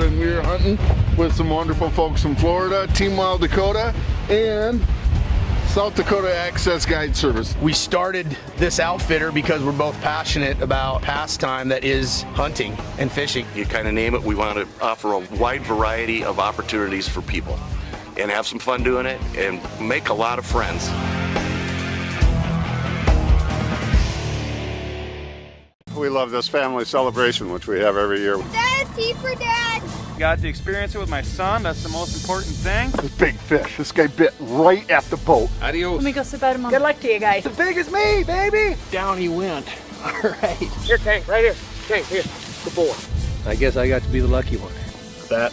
and we're hunting with some wonderful folks from Florida, Team Wild Dakota, and South Dakota Access Guide Service. We started this outfitter because we're both passionate about pastime that is hunting and fishing. You kind of name it, we want to offer a wide variety of opportunities for people and have some fun doing it and make a lot of friends. We love this family celebration, which we have every year. Dad, tea for Dad. Got to experience it with my son. That's the most important thing. This big fish. This guy bit right at the boat. Adios. Let me go sit by Mom. Good luck to you guys. As big as me, baby. Down he went. All right. Here, Tank, right here. Tank, here. Good boy. I guess I got to be the lucky one. That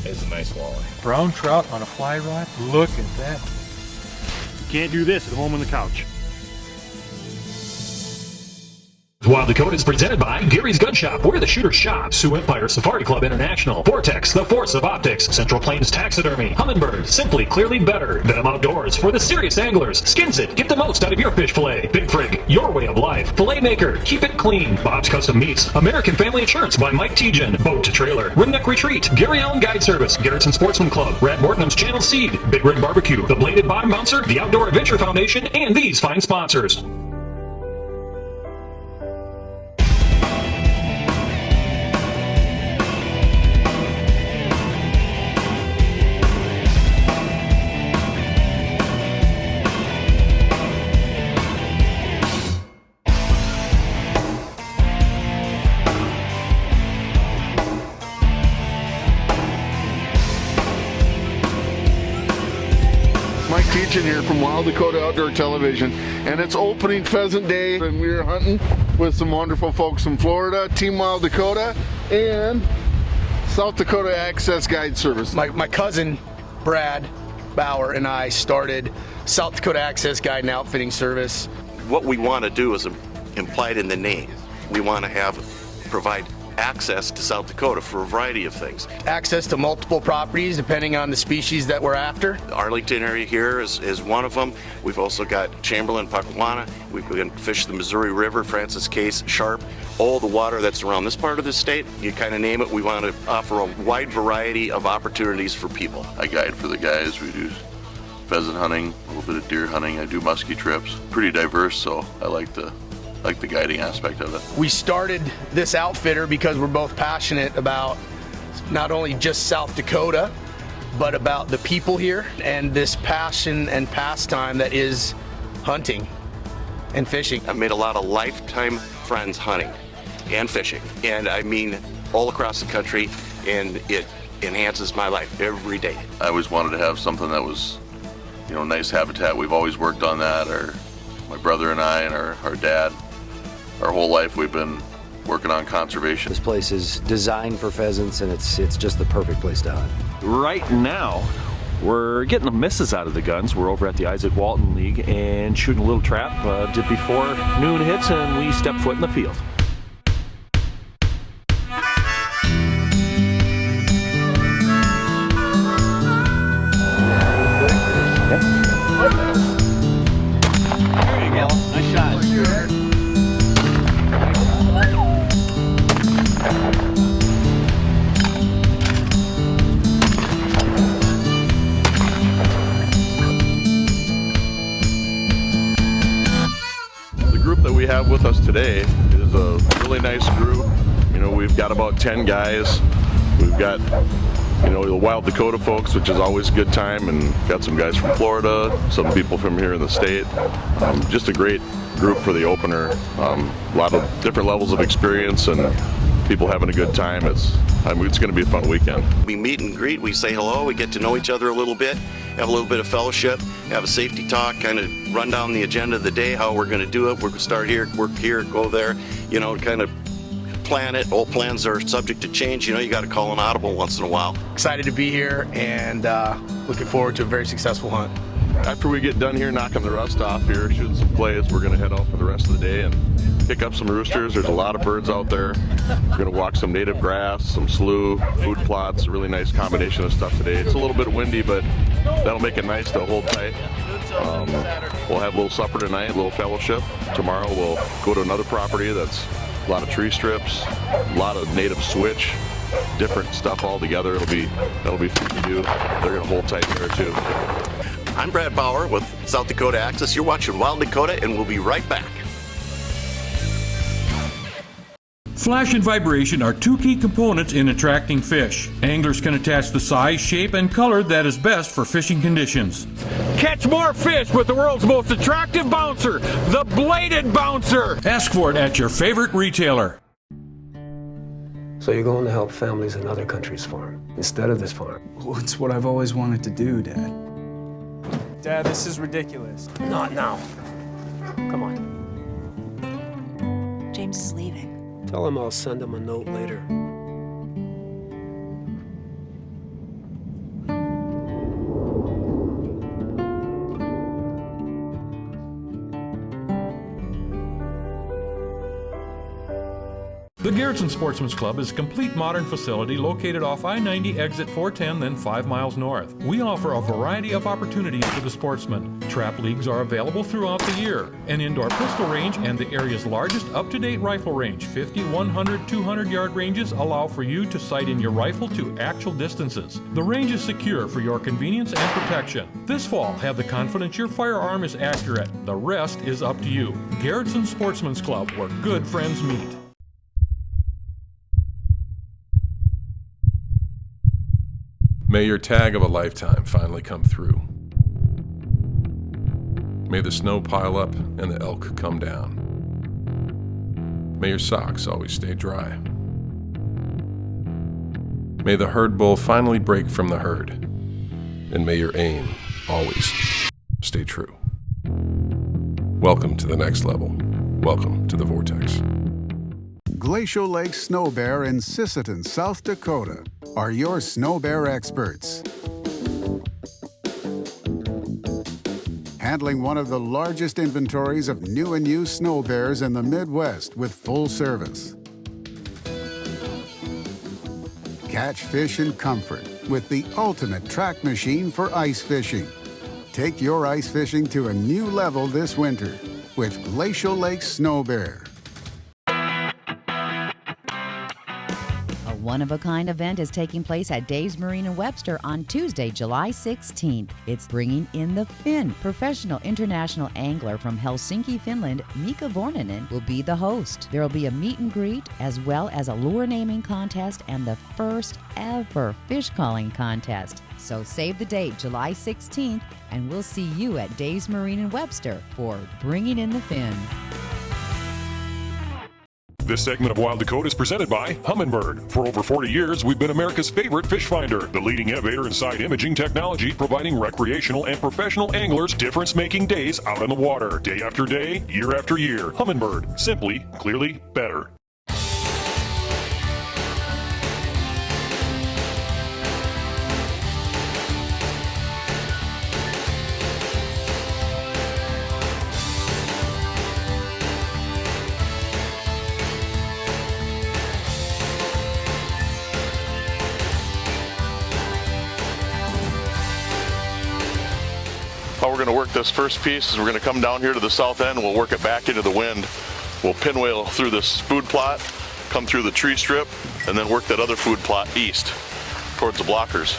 is a nice walleye. Brown trout on a fly rod. Look at that. You can't do this at home on the couch. Wild Dakota is presented by Gary's Gun Shop, where the shooters shop, Sioux Empire Safari Club International, Vortex, the Force of Optics, Central Plains Taxidermy, Humminbird, Simply Clearly Better, Venom Outdoors, for the serious anglers, Skins It, get the most out of your fish fillet, Big Frig, your way of life, Fillet Maker, keep it clean, Bob's Custom Meats, American Family Insurance by Mike Tejan, Boat to Trailer, Ringneck Retreat, Gary Allen Guide Service, Garrettson Sportsman Club, Brad Morton's Channel Seed, Big Rig Barbecue, the Bladed Bottom Bouncer, the Outdoor Adventure Foundation, and these fine sponsors. Mike Teachin here from Wild Dakota Outdoor Television, and it's opening pheasant day, and we're hunting with some wonderful folks from Florida, Team Wild Dakota, and South Dakota Access Guide Service. My cousin, Brad Bauer, and I started South Dakota Access Guide and Outfitting Service. What we want to do is implied in the name. We want to provide access to South Dakota for a variety of things. Access to multiple properties depending on the species that we're after. The Arlington area here is one of them. We've also got Chamberlain, Pacwana. We can fish the Missouri River, Francis Case, Sharp, all the water that's around this part of the state. You kind of name it, we want to offer a wide variety of opportunities for people. I guide for the guys. We do pheasant hunting, a little bit of deer hunting. I do muskie trips. Pretty diverse, so I like the guiding aspect of it. We started this outfitter because we're both passionate about not only just South Dakota, but about the people here and this passion and pastime that is hunting and fishing. I've made a lot of lifetime friends hunting and fishing, and I mean all across the country, and it enhances my life every day. I always wanted to have something that was, nice habitat. We've always worked on that. My brother and I and our dad, our whole life we've been working on conservation. This place is designed for pheasants, and it's just the perfect place to hunt. Right now, we're getting the misses out of the guns. We're over at the Isaac Walton League and shooting a little trap just before noon hits, and we step foot in the field. There you go. Nice shot. The group that we have with us today is a really nice group. We've got about 10 guys. We've got the Wild Dakota folks, which is always a good time, and got some guys from Florida, some people from here in the state. Just a great group for the opener. A lot of different levels of experience and people having a good time. It's going to be a fun weekend. We meet and greet, we say hello, we get to know each other a little bit, have a little bit of fellowship, have a safety talk, kind of run down the agenda of the day, how we're going to do it. We're going to start here, work here, go there, kind of plan it. All plans are subject to change. You got to call an audible once in a while. Excited to be here and looking forward to a very successful hunt. After we get done here knocking the rust off here, shooting some plays, we're going to head out for the rest of the day and pick up some roosters. There's a lot of birds out there. We're going to walk some native grass, some slough, food plots, a really nice combination of stuff today. It's a little bit windy, but that'll make it nice to hold tight. We'll have a little supper tonight, a little fellowship. Tomorrow we'll go to another property that's a lot of tree strips, a lot of native switch, different stuff all together. That'll be fun to do. They're gonna hold tight there too. I'm Brad Bauer with South Dakota Access. You're watching Wild Dakota, and we'll be right back. Flash and vibration are two key components in attracting fish. Anglers can attach the size, shape, and color that is best for fishing conditions. Catch more fish with the world's most attractive bouncer, the bladed bouncer. Ask for it at your favorite retailer. So you're going to help families in other countries farm instead of this farm? Well, it's what I've always wanted to do, Dad. Dad, this is ridiculous. Not now. Come on. James is leaving. Tell him I'll send him a note later. The Garrettson Sportsman's Club is a complete modern facility located off I-90 exit 410, then 5 miles north. We offer a variety of opportunities for the sportsman. Trap leagues are available throughout the year. An indoor pistol range and the area's largest up-to-date rifle range, 50, 100, 200-yard ranges allow for you to sight in your rifle to actual distances. The range is secure for your convenience and protection. This fall, have the confidence your firearm is accurate. The rest is up to you. Garrettson Sportsman's Club, where good friends meet. May your tag of a lifetime finally come through. May the snow pile up and the elk come down. May your socks always stay dry. May the herd bull finally break from the herd. And may your aim always stay true. Welcome to the next level. Welcome to the Vortex. Glacial Lake Snow Bear in Sisseton, South Dakota, are your snow bear experts. Handling one of the largest inventories of new and used snow bears in the Midwest with full service. Catch fish in comfort with the ultimate track machine for ice fishing. Take your ice fishing to a new level this winter with Glacial Lake Snow Bear. A one-of-a-kind event is taking place at Dave's Marine in Webster on Tuesday, July 16th. It's bringing in the Finn. Professional international angler from Helsinki, Finland, Mika Vornanen, will be the host. There will be a meet and greet as well as a lure naming contest and the first ever fish calling contest. So save the date, July 16th, and we'll see you at Dave's Marine in Webster for Bringing in the Finn. This segment of Wild Dakota is presented by Humminbird. For over 40 years, we've been America's favorite fish finder, the leading innovator in side imaging technology, providing recreational and professional anglers difference-making days out on the water, day after day, year after year. Humminbird, simply, clearly better. How we're going to work this first piece is we're going to come down here to the south end, we'll work it back into the wind. We'll pinwheel through this food plot, come through the tree strip, and then work that other food plot east towards the blockers.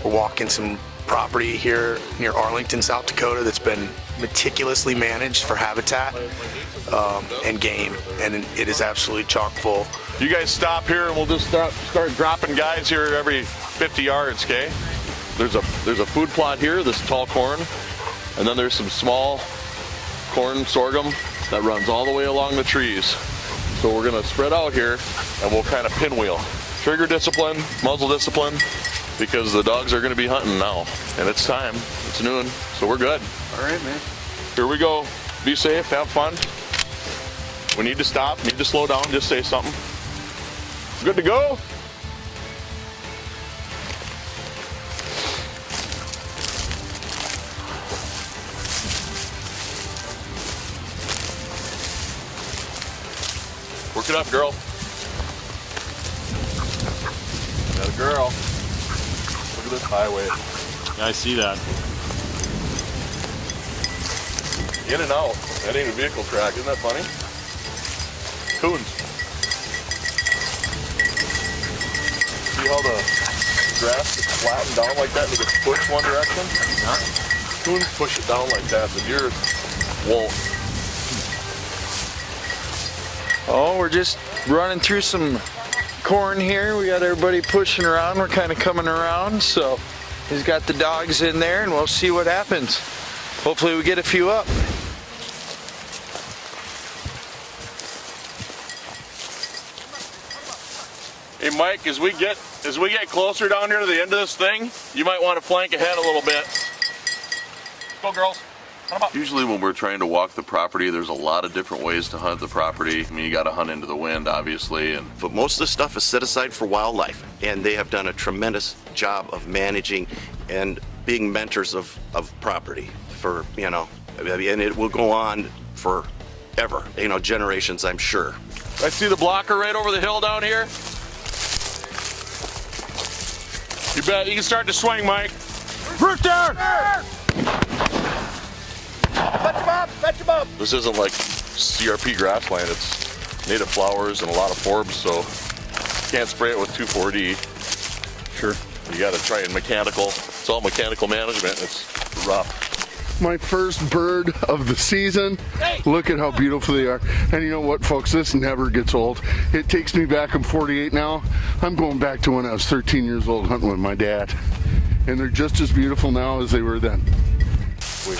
We're walking some property here near Arlington, South Dakota that's been meticulously managed for habitat and game, and it is absolutely chock full. You guys stop here and we'll just start dropping guys here every 50 yards, okay? There's a food plot here, this tall corn, and then there's some small corn sorghum that runs all the way along the trees. So we're gonna spread out here and we'll kind of pinwheel. Trigger discipline, muzzle discipline, because the dogs are gonna be hunting now. And it's time, it's noon, so we're good. All right, man. Here we go. Be safe, have fun. We need to stop, need to slow down, just say something. Good to go? Work it up, girl. Got a girl. Look at this highway. Yeah, I see that. In and out. That ain't a vehicle track. Isn't that funny? Coons. See how the grass is flattened down like that and it gets pushed one direction? Coons push it down like that. The deer won't. Oh, we're just running through some corn here. We got everybody pushing around. We're kind of coming around, so he's got the dogs in there, and we'll see what happens. Hopefully we get a few up. Hey Mike, as we get closer down here to the end of this thing, you might want to flank ahead a little bit. Go girls. Usually when we're trying to walk the property, there's a lot of different ways to hunt the property. I mean, you got to hunt into the wind, obviously. But most of the stuff is set aside for wildlife, and they have done a tremendous job of managing and being mentors of property for, you know, and it will go on forever, you know, generations, I'm sure. I see the blocker right over the hill down here. You bet. You can start to swing, Mike. Root down! Fetch him up! This isn't like CRP grassland. It's native flowers and a lot of forbs, so you can't spray it with 2,4-D. Sure. You got to try and mechanical. It's all mechanical management. It's rough. My first bird of the season. Look at how beautiful they are. And you know what, folks? This never gets old. It takes me back. I'm 48 now. I'm going back to when I was 13 years old hunting with my dad. And they're just as beautiful now as they were then. We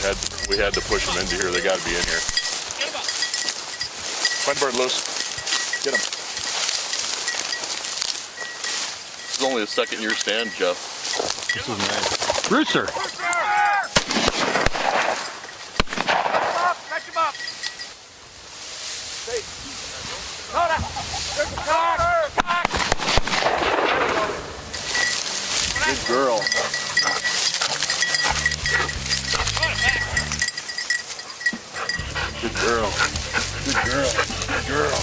had to push them into here. They got to be in here. Find bird loose. Get him. This is only a second-year stand, Jeff. This is nice. Rooster! Catch him up! Good girl. Good girl. Good girl. Good girl.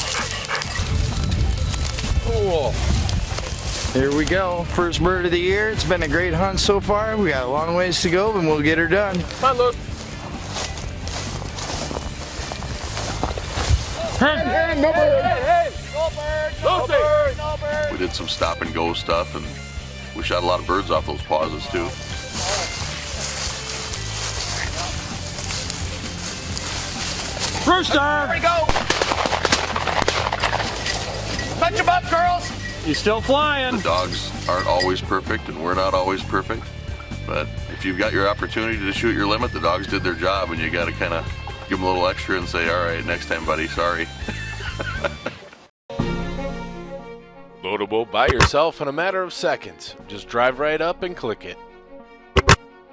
Cool. Here we go. First bird of the year. It's been a great hunt so far. We got a long ways to go, and we'll get her done. Come on, Luke. Hey, no bird! Hey! No bird! No bird! No bird! We did some stop and go stuff, and we shot a lot of birds off those pauses too. Rooster! There we go! Touch him up, girls! He's still flying. The dogs aren't always perfect, and we're not always perfect. But if you've got your opportunity to shoot your limit, the dogs did their job, and you got to kind of give them a little extra and say, all right, next time, buddy, sorry. Loadable by yourself in a matter of seconds. Just drive right up and click it.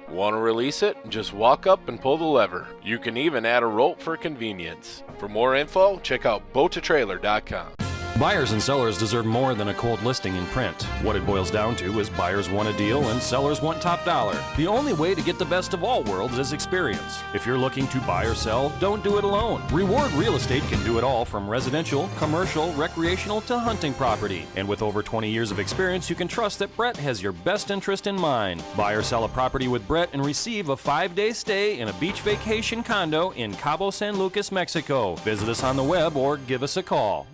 Want to release it? Just walk up and pull the lever. You can even add a rope for convenience. For more info, check out boatatrailer.com. Buyers and sellers deserve more than a cold listing in print. What it boils down to is buyers want a deal and sellers want top dollar. The only way to get the best of all worlds is experience. If you're looking to buy or sell, don't do it alone. Reward Real Estate can do it all, from residential, commercial, recreational to hunting property. And with over 20 years of experience, you can trust that Brett has your best interest in mind. Buy or sell a property with Brett and receive a 5-day stay in a beach vacation condo in Cabo San Lucas, Mexico. Visit us on the web or give us a call.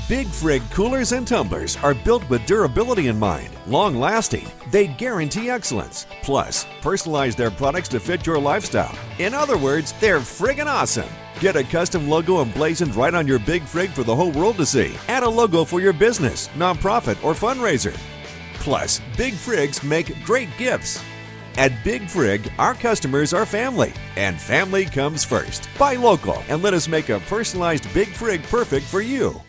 Big Frig coolers and tumblers are built with durability in mind, long-lasting. They guarantee excellence. Plus, personalize their products to fit your lifestyle. In other words, they're friggin' awesome. Get a custom logo emblazoned right on your Big Frig for the whole world to see. Add a logo for your business, nonprofit, or fundraiser. Plus, Big Frigs make great gifts. At Big Frig, our customers are family, and family comes first. Buy local and let us make a personalized Big Frig perfect for you.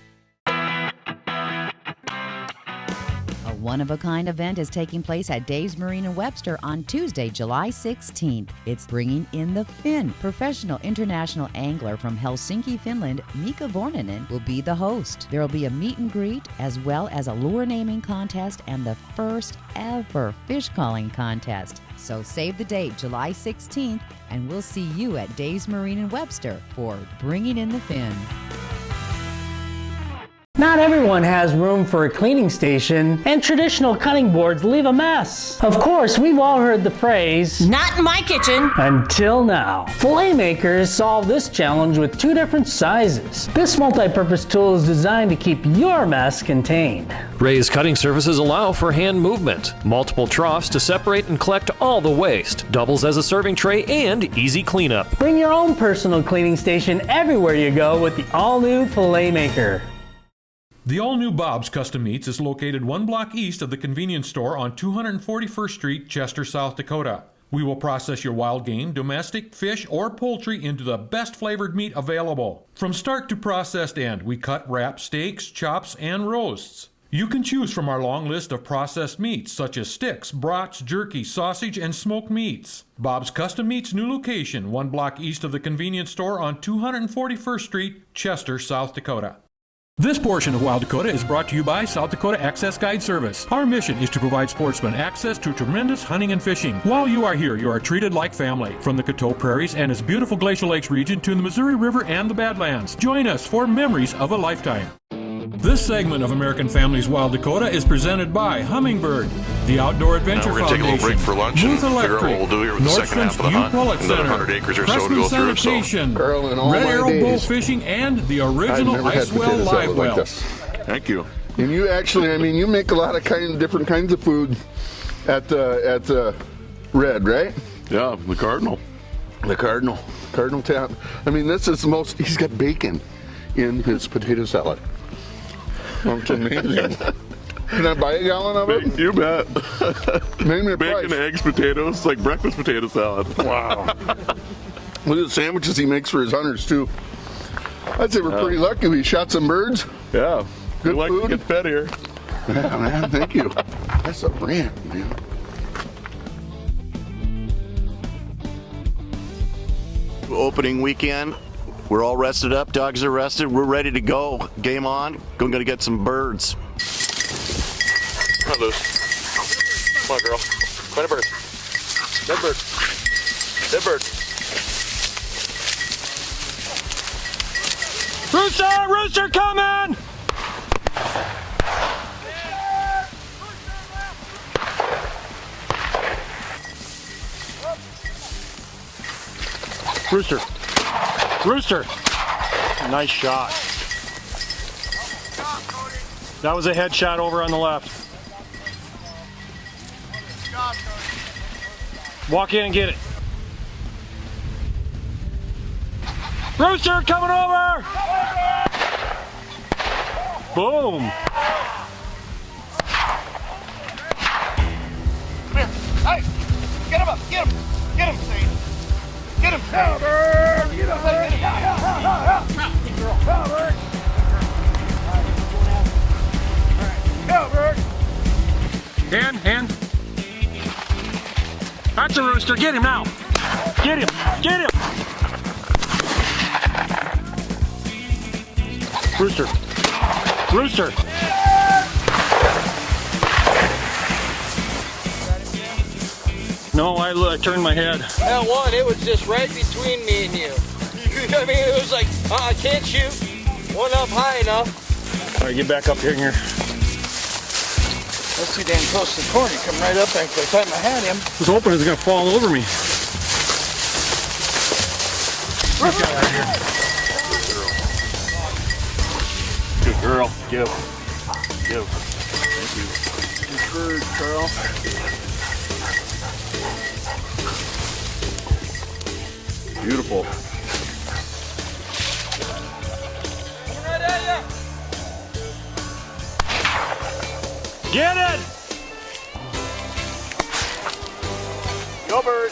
A one-of-a-kind event is taking place at Dave's Marine in Webster on Tuesday, July 16th. It's bringing in the Finn. Professional international angler from Helsinki, Finland, Mika Vornanen, will be the host. There will be a meet and greet, as well as a lure naming contest and the first ever fish calling contest. So save the date, July 16th, and we'll see you at Dave's Marine in Webster for Bringing in the Finn. Not everyone has room for a cleaning station, and traditional cutting boards leave a mess. Of course, we've all heard the phrase, "Not in my kitchen," until now. Fillet makers solve this challenge with 2 different sizes. This multi-purpose tool is designed to keep your mess contained. Raised cutting surfaces allow for hand movement, multiple troughs to separate and collect all the waste, doubles as a serving tray, and easy cleanup. Bring your own personal cleaning station everywhere you go with the all-new Fillet Maker. The all-new Bob's Custom Meats is located 1 block east of the convenience store on 241st Street, Chester, South Dakota. We will process your wild game, domestic, fish, or poultry into the best flavored meat available. From start to processed end, we cut, wrap, steaks, chops, and roasts. You can choose from our long list of processed meats such as sticks, brats, jerky, sausage, and smoked meats. Bob's Custom Meats new location, 1 block east of the convenience store on 241st Street, Chester, South Dakota. This portion of W.i.l.d. Dakota is brought to you by South Dakota Access Guide Service. Our mission is to provide sportsmen access to tremendous hunting and fishing. While you are here, you are treated like family. From the Coteau Prairies and its beautiful Glacial Lakes region to the Missouri River and the Badlands. Join us for memories of a lifetime. This segment of American Families W.i.l.d. Dakota is presented by Humminbird, the Outdoor Adventure Now we're going to take a little break for lunch and figure out what we'll do here with the second half of the hunt. Another 100 acres or so to go through. So, Red Arrow Bull Fishing, and the original Ice Well Live Well. Like thank you. And you actually, I mean, you make a lot of different kinds of food at Red, right? Yeah, the Cardinal. The Cardinal Tap. I mean, this is the most. He's got bacon in his potato salad. That's amazing. Can I buy a gallon of it? You bet. Name your bacon, price. eggs, potatoes, it's like breakfast potato salad. Wow. Look at the sandwiches he makes for his hunters too. I'd say we're pretty lucky. We shot some birds. Yeah. Good like food. To get fed here. Yeah, man. Thank you. That's a rant, man. Opening weekend. We're all rested up. Dogs are rested. We're ready to go. Game on. Going to get some birds. Come on, Luce. Come on, girl. Find a bird. Dead bird. Dead bird. Rooster! Rooster coming! Rooster. Rooster. Nice shot. That was a headshot over on the left. Walk in and get it. Rooster coming over! Boom. Come here. Hey! Get him up! Get him! Get him, Sadie! Get him, Sadie! Get him, Sadie! Go, Bird! Go, Bird! Hand. That's a rooster. Get him now. Get him. Get him. Rooster. Rooster. No, I turned my head. That one, it was just right between me and you. I mean, it was like, I can't shoot. One up high enough. All right, get back up here. Let's see, damn close to the corner. Come right up there. By the time I had him. I was hoping it was going to fall over me. Good girl. Give. Thank you. Good bird, Carl. Beautiful. Coming right at you. Get it! Go, bird.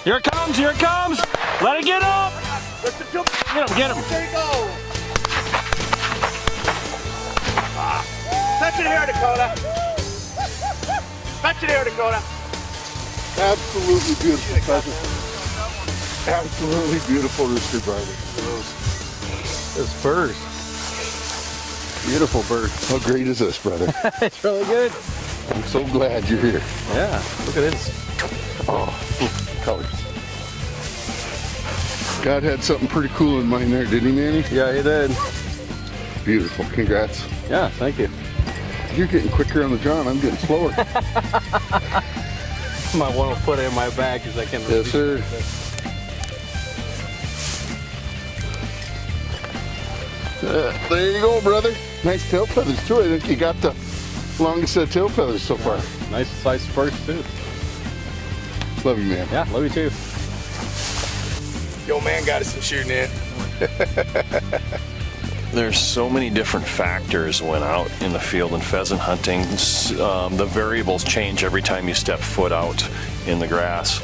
Here it comes, here it comes. Let it get up. Get him. There you go. Touch it here, Dakota. Touch it here, Dakota. Absolutely beautiful pheasant. Absolutely beautiful rooster, brother. This bird. Beautiful bird. How great is this, brother? It's really good. I'm so glad you're here. Yeah, look at this. Oh, colors. God had something pretty cool in mind there, didn't he, Manny? Yeah, he did. Beautiful. Congrats. Yeah, thank you. You're getting quicker on the draw, and I'm getting slower. Might want to put it in my bag because I can. Yes, sir. There you go, brother. Nice tail feathers, too. I think you got the longest set of tail feathers so far. Nice size spurs, too. Love you, man. Yeah, love you, too. Yo, man, got us some shooting in. There's so many different factors when out in the field and pheasant hunting. The variables change every time you step foot out in the grass.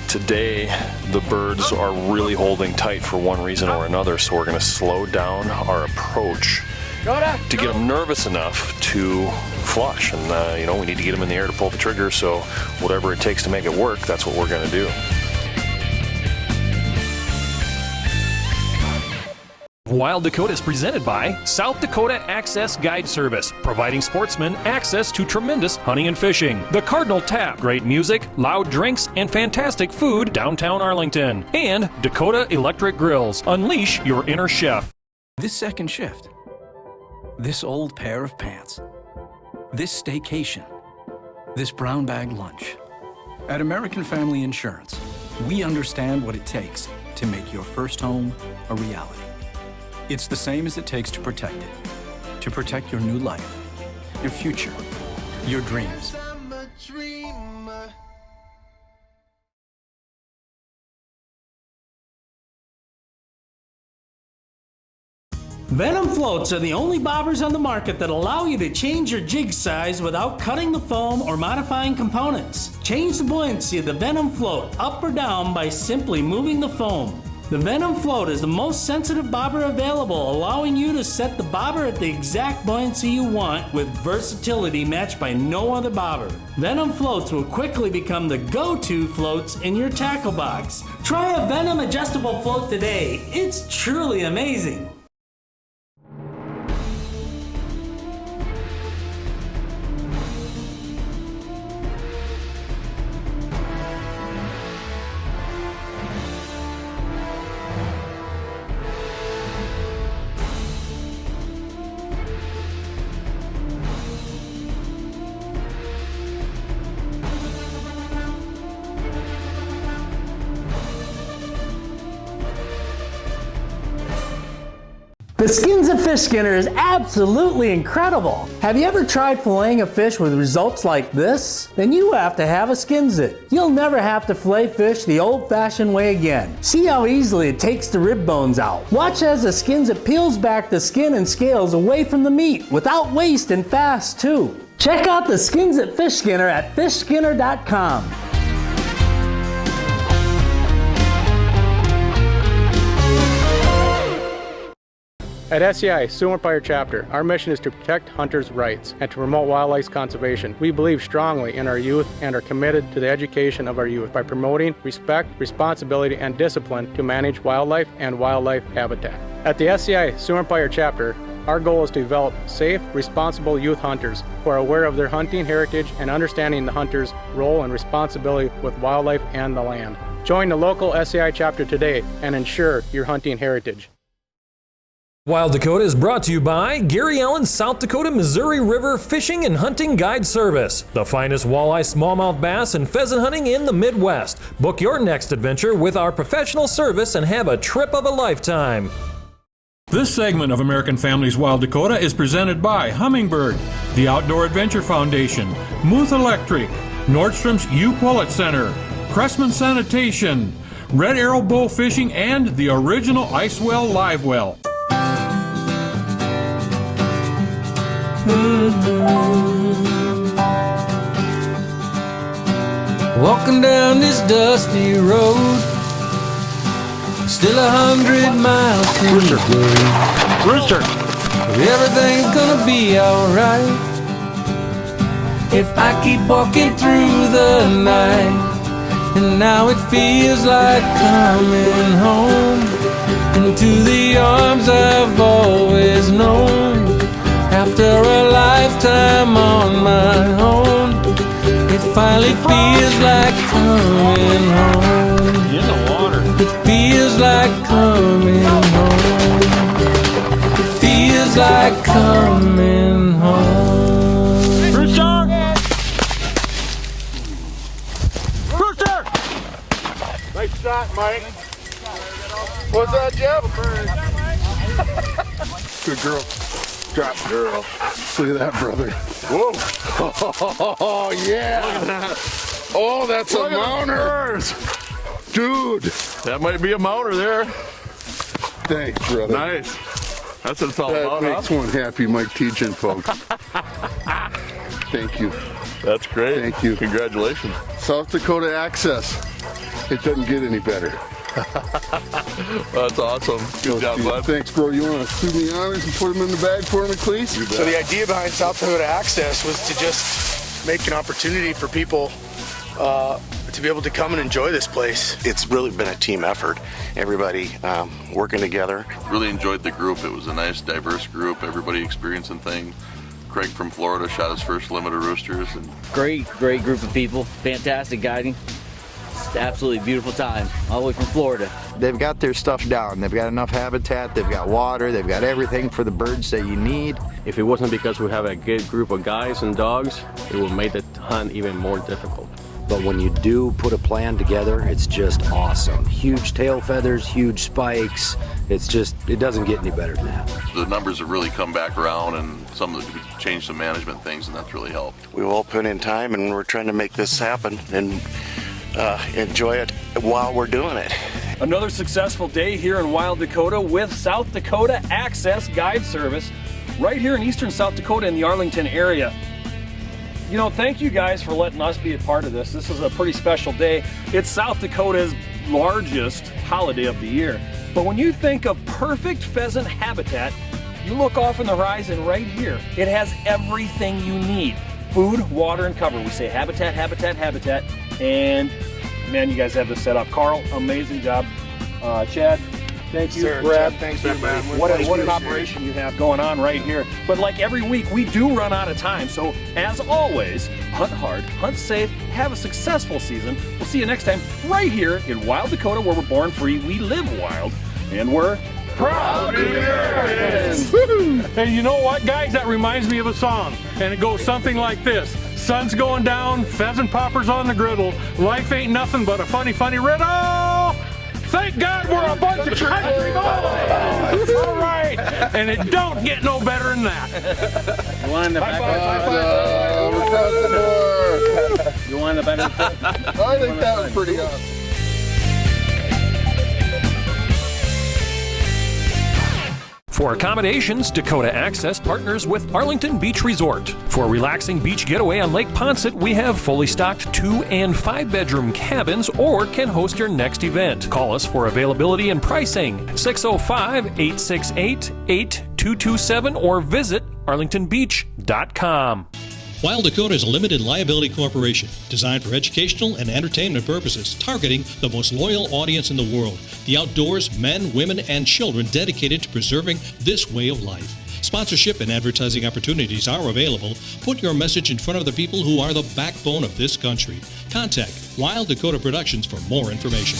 Today, the birds are really holding tight for one reason or another, so we're going to slow down our approach to get them nervous enough to flush. And, you know, we need to get them in the air to pull the trigger, so whatever it takes to make it work, that's what we're going to do. Wild Dakota is presented by South Dakota Access Guide Service, providing sportsmen access to tremendous hunting and fishing. The Cardinal Tap, great music, loud drinks, and fantastic food downtown Arlington. And Dakota Electric Grills, unleash your inner chef. This second shift, this old pair of pants, this staycation, this brown bag lunch. At American Family Insurance, we understand what it takes to make your first home a reality. It's the same as it takes to protect it. To protect your new life, your future, your dreams. Venom floats are the only bobbers on the market that allow you to change your jig size without cutting the foam or modifying components. Change the buoyancy of the Venom float up or down by simply moving the foam. The Venom float is the most sensitive bobber available, allowing you to set the bobber at the exact buoyancy you want with versatility matched by no other bobber. Venom floats will quickly become the go-to floats in your tackle box. Try a Venom adjustable float today. It's truly amazing. The Skins of Fish Skinner is absolutely incredible. Have you ever tried filleting a fish with results like this? Then you have to have a Skinsit. You'll never have to fillet fish the old-fashioned way again. See how easily it takes the rib bones out. Watch as the Skinsit peels back the skin and scales away from the meat without waste and fast too. Check out the Skinsit Fish Skinner at fishskinner.com. At SCI, Sioux Empire Chapter, our mission is to protect hunters' rights and to promote wildlife conservation. We believe strongly in our youth and are committed to the education of our youth by promoting respect, responsibility, and discipline to manage wildlife and wildlife habitat. At the SCI Sioux Empire Chapter, our goal is to develop safe, responsible youth hunters who are aware of their hunting heritage and understanding the hunter's role and responsibility with wildlife and the land. Join the local SCI chapter today and ensure your hunting heritage. Wild Dakota is brought to you by Gary Allen's South Dakota Missouri River Fishing and Hunting Guide Service, the finest walleye, smallmouth bass, and pheasant hunting in the Midwest. Book your next adventure with our professional service and have a trip of a lifetime. This segment of American Families Wild Dakota is presented by Humminbird, the Outdoor Adventure Foundation, Muth Electric, Nordstrom's U-Pullet Center, Cressman Sanitation, Red Arrow Bow Fishing, and the original Icewell Live Well. Walking down this dusty road, still 100 miles to go. Rooster! Everything's gonna be alright if I keep walking through the night. And now it feels like coming home into the arms I've always known. After a lifetime on my own, it finally feels like coming home. In the water. It feels like coming home. Feels like coming home. Rooster! Rooster! Nice shot, Mike. What's that, Jeff? Good girl. Drop girl. Look at that, brother. Whoa. Oh, yeah. Look at that. Oh, that's Look a mounter. Dude. That might be a mounter there. Thanks, brother. Nice. That's what it's all that about, makes one happy, Mike teaching, folks. Thank you. That's great. Thank you. Congratulations. SouthDakotaAccess. It doesn't get any better. That's awesome. Good job, bud. Thanks, bro. You want to do me honors and put them in the bag for me, please? So the idea behind South Dakota Access was to just make an opportunity for people to be able to come and enjoy this place. It's really been a team effort. Everybody working together. Really enjoyed the group. It was a nice, diverse group. Everybody experiencing things. Craig from Florida shot his first limit of roosters. And great group of people. Fantastic guiding. It's an absolutely beautiful time, all the way from Florida. They've got their stuff down. They've got enough habitat, they've got water, they've got everything for the birds that you need. If it wasn't because we have a good group of guys and dogs, it would make the hunt even more difficult. But when you do put a plan together, it's just awesome. Huge tail feathers, huge spikes. It doesn't get any better than that. The numbers have really come back around, and some of the changed some management things, and that's really helped. We've all put in time, and we're trying to make this happen and enjoy it while we're doing it. Another successful day here in Wild Dakota with South Dakota Access Guide Service right here in eastern South Dakota in the Arlington area. You know, thank you guys for letting us be a part of this. This is a pretty special day. It's South Dakota's largest holiday of the year. But when you think of perfect pheasant habitat, you look off in the horizon right here. It has everything you need. Food, water, and cover. We say habitat, habitat, habitat. And man, you guys have this set up. Carl, amazing job. Chad, thank you. Sir, Brad, Chad, thank you, man. What an operation you have going on right here. But like every week, we do run out of time. So as always, hunt hard, hunt safe, have a successful season. We'll see you next time right here in Wild Dakota, where we're born free, we live wild, and we're proud Americans. Hey, you know what, guys? That reminds me of a song, and it goes something like this. Sun's going down, pheasant poppers on the griddle. Life ain't nothing but a funny, funny riddle. Thank God we're a bunch of country boys. All right, and it don't get no better than that. You want the back? You want the better? I think that was pretty awesome. For accommodations, Dakota Access partners with Arlington Beach Resort. For a relaxing beach getaway on Lake Ponset, we have fully stocked 2- and 5-bedroom cabins or can host your next event. Call us for availability and pricing, 605-868-8227 or visit arlingtonbeach.com. W.i.l.d.d.a.k.o.t.a is a limited liability corporation designed for educational and entertainment purposes, targeting the most loyal audience in the world, the outdoors, men, women, and children dedicated to preserving this way of life. Sponsorship and advertising opportunities are available. Put your message in front of the people who are the backbone of this country. Contact W.i.l.d.d.a.k.o.t.a Productions for more information.